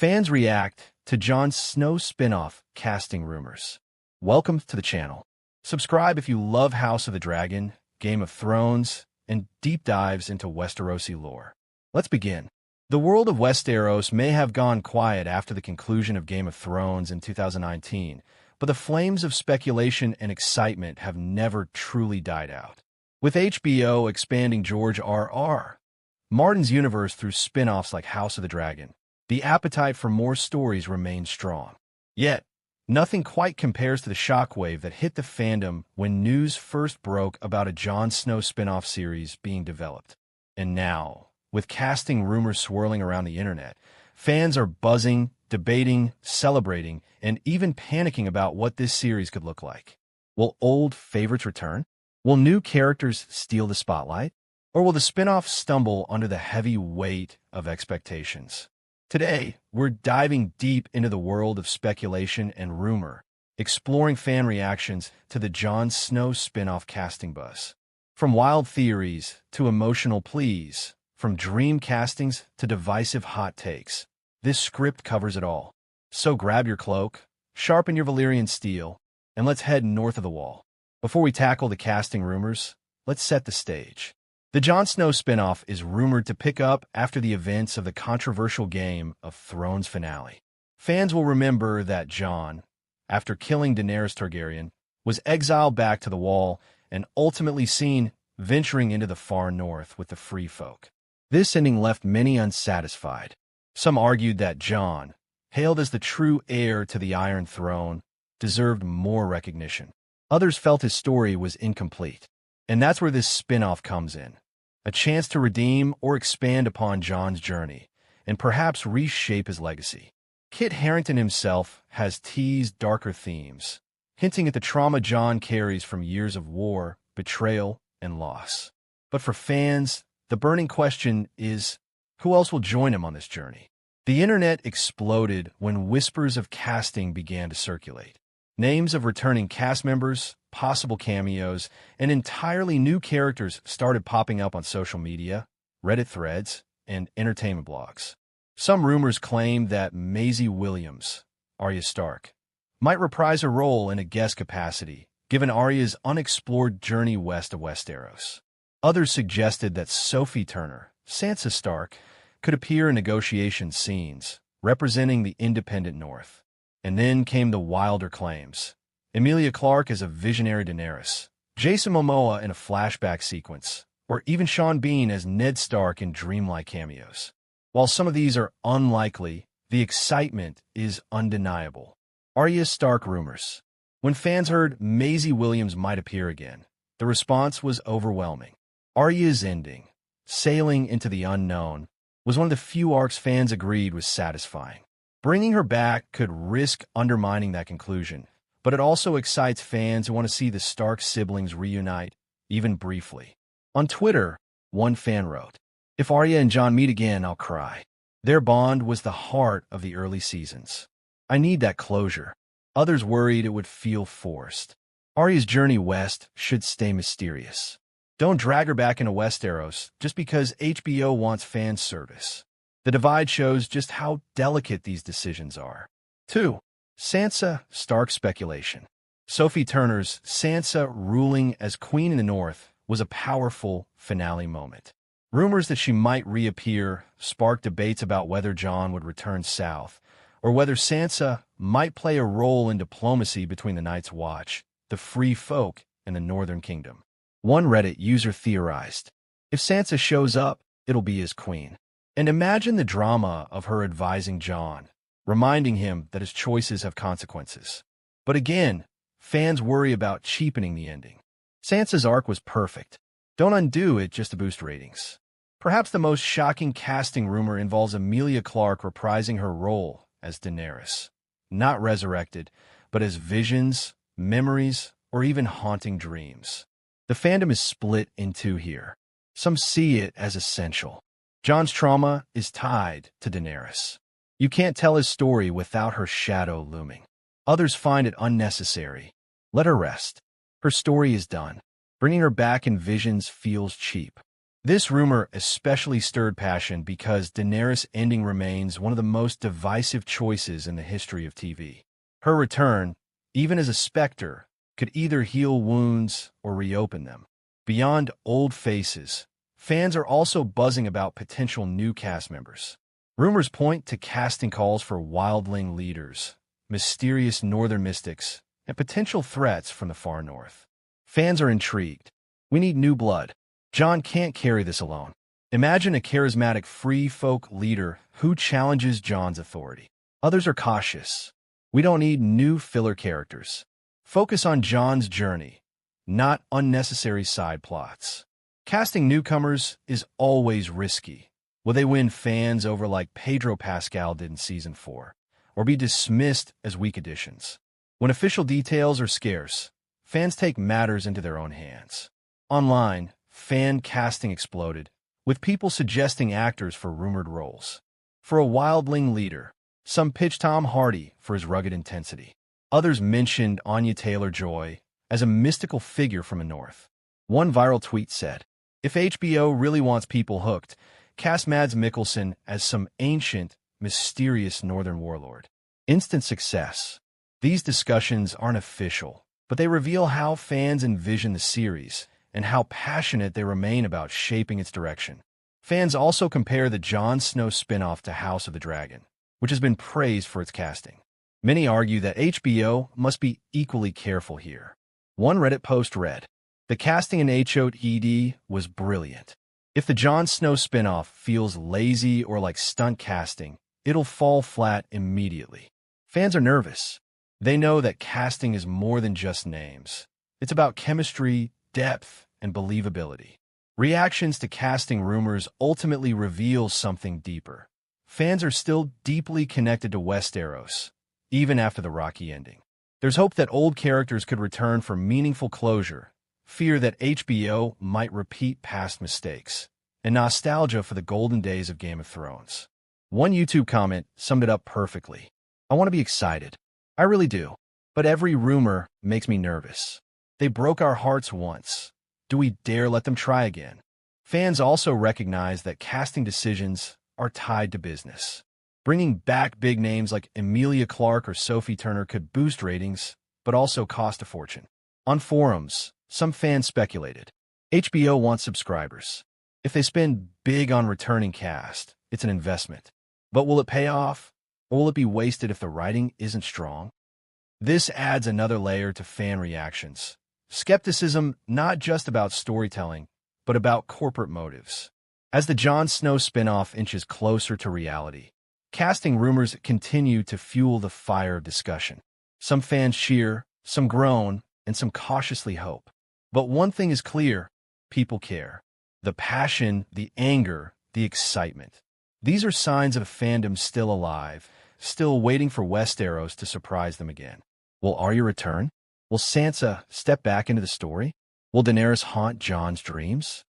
Fans react to Jon Snow spin-off casting rumors. Welcome to the channel. Subscribe if you love House of the Dragon, Game of Thrones, and deep dives into Westerosi lore. Let's begin. The world of Westeros may have gone quiet after the conclusion of Game of Thrones in 2019, but the flames of speculation and excitement have never truly died out. With HBO expanding George R.R. Martin's universe through spin-offs like House of the Dragon, the appetite for more stories remains strong. Yet, nothing quite compares to the shockwave that hit the fandom when news first broke about a Jon Snow spin-off series being developed. And now, with casting rumors swirling around the internet, fans are buzzing, debating, celebrating, and even panicking about what this series could look like. Will old favorites return? Will new characters steal the spotlight? Or will the spin-off stumble under the heavy weight of expectations? Today, we're diving deep into the world of speculation and rumor, exploring fan reactions to the Jon Snow spin-off casting buzz. From wild theories to emotional pleas, from dream castings to divisive hot takes, this script covers it all. So grab your cloak, sharpen your Valyrian steel, and let's head north of the Wall. Before we tackle the casting rumors, let's set the stage. The Jon Snow spin-off is rumored to pick up after the events of the controversial Game of Thrones finale. Fans will remember that Jon, after killing Daenerys Targaryen, was exiled back to the Wall and ultimately seen venturing into the far north with the Free Folk. This ending left many unsatisfied. Some argued that Jon, hailed as the true heir to the Iron Throne, deserved more recognition. Others felt his story was incomplete. And that's where this spin-off comes in. A chance to redeem or expand upon Jon's journey, and perhaps reshape his legacy. Kit Harington himself has teased darker themes, hinting at the trauma Jon carries from years of war, betrayal, and loss. But for fans, the burning question is, who else will join him on this journey? The internet exploded when whispers of casting began to circulate. Names of returning cast members, possible cameos, and entirely new characters started popping up on social media, Reddit threads, and entertainment blogs. Some rumors claimed that Maisie Williams, Arya Stark, might reprise her role in a guest capacity, given Arya's unexplored journey west of Westeros. Others suggested that Sophie Turner, Sansa Stark, could appear in negotiation scenes, representing the independent North. And then came the wilder claims. Emilia Clarke as a visionary Daenerys, Jason Momoa in a flashback sequence, or even Sean Bean as Ned Stark in dreamlike cameos. While some of these are unlikely, the excitement is undeniable. Arya Stark rumors. When fans heard Maisie Williams might appear again, the response was overwhelming. Arya's ending, sailing into the unknown, was one of the few arcs fans agreed was satisfying. Bringing her back could risk undermining that conclusion, but it also excites fans who want to see the Stark siblings reunite, even briefly. On Twitter, one fan wrote, "If Arya and Jon meet again, I'll cry. Their bond was the heart of the early seasons. I need that closure." Others worried it would feel forced. Arya's journey west should stay mysterious. Don't drag her back into Westeros just because HBO wants fan service. The divide shows just how delicate these decisions are. 2. Sansa Stark speculation. Sophie Turner's Sansa ruling as Queen in the North was a powerful finale moment. Rumors that she might reappear sparked debates about whether Jon would return south, or whether Sansa might play a role in diplomacy between the Night's Watch, the Free Folk, and the Northern Kingdom. One Reddit user theorized, if Sansa shows up, it'll be as Queen. And imagine the drama of her advising Jon, reminding him that his choices have consequences. But again, fans worry about cheapening the ending. Sansa's arc was perfect. Don't undo it just to boost ratings. Perhaps the most shocking casting rumor involves Emilia Clarke reprising her role as Daenerys. Not resurrected, but as visions, memories, or even haunting dreams. The fandom is split in two here. Some see it as essential. Jon's trauma is tied to Daenerys. You can't tell his story without her shadow looming. Others find it unnecessary. Let her rest. Her story is done. Bringing her back in visions feels cheap. This rumor especially stirred passion because Daenerys' ending remains one of the most divisive choices in the history of TV. Her return, even as a specter, could either heal wounds or reopen them. Beyond old faces, fans are also buzzing about potential new cast members. Rumors point to casting calls for wildling leaders, mysterious northern mystics, and potential threats from the far north. Fans are intrigued. We need new blood. Jon can't carry this alone. Imagine a charismatic free folk leader who challenges Jon's authority. Others are cautious. We don't need new filler characters. Focus on Jon's journey, not unnecessary side plots. Casting newcomers is always risky. Will they win fans over like Pedro Pascal did in Season 4, or be dismissed as weak additions? When official details are scarce, fans take matters into their own hands. Online, fan casting exploded, with people suggesting actors for rumored roles. For a wildling leader, some pitched Tom Hardy for his rugged intensity. Others mentioned Anya Taylor-Joy as a mystical figure from the north. One viral tweet said, "If HBO really wants people hooked, cast Mads Mikkelsen as some ancient, mysterious northern warlord." Instant success. These discussions aren't official, but they reveal how fans envision the series and how passionate they remain about shaping its direction. Fans also compare the Jon Snow spin-off to House of the Dragon, which has been praised for its casting. Many argue that HBO must be equally careful here. One Reddit post read, "The casting in HOTD was brilliant. If the Jon Snow spin-off feels lazy or like stunt casting, it'll fall flat immediately." Fans are nervous. They know that casting is more than just names. It's about chemistry, depth, and believability. Reactions to casting rumors ultimately reveal something deeper. Fans are still deeply connected to Westeros, even after the rocky ending. There's hope that old characters could return for meaningful closure, fear that HBO might repeat past mistakes, and nostalgia for the golden days of Game of Thrones. One YouTube comment summed it up perfectly. "I want to be excited. I really do. But every rumor makes me nervous. They broke our hearts once. Do we dare let them try again?" Fans also recognize that casting decisions are tied to business. Bringing back big names like Emilia Clarke or Sophie Turner could boost ratings, but also cost a fortune. On forums, some fans speculated, HBO wants subscribers. If they spend big on returning cast, it's an investment. But will it pay off? Or will it be wasted if the writing isn't strong? This adds another layer to fan reactions. Skepticism not just about storytelling, but about corporate motives. As the Jon Snow spin-off inches closer to reality, casting rumors continue to fuel the fire of discussion. Some fans cheer, some groan, and some cautiously hope. But one thing is clear: people care. The passion, the anger, the excitement. These are signs of a fandom still alive, still waiting for Westeros to surprise them again. Will Arya return? Will Sansa step back into the story? Will Daenerys haunt Jon's dreams?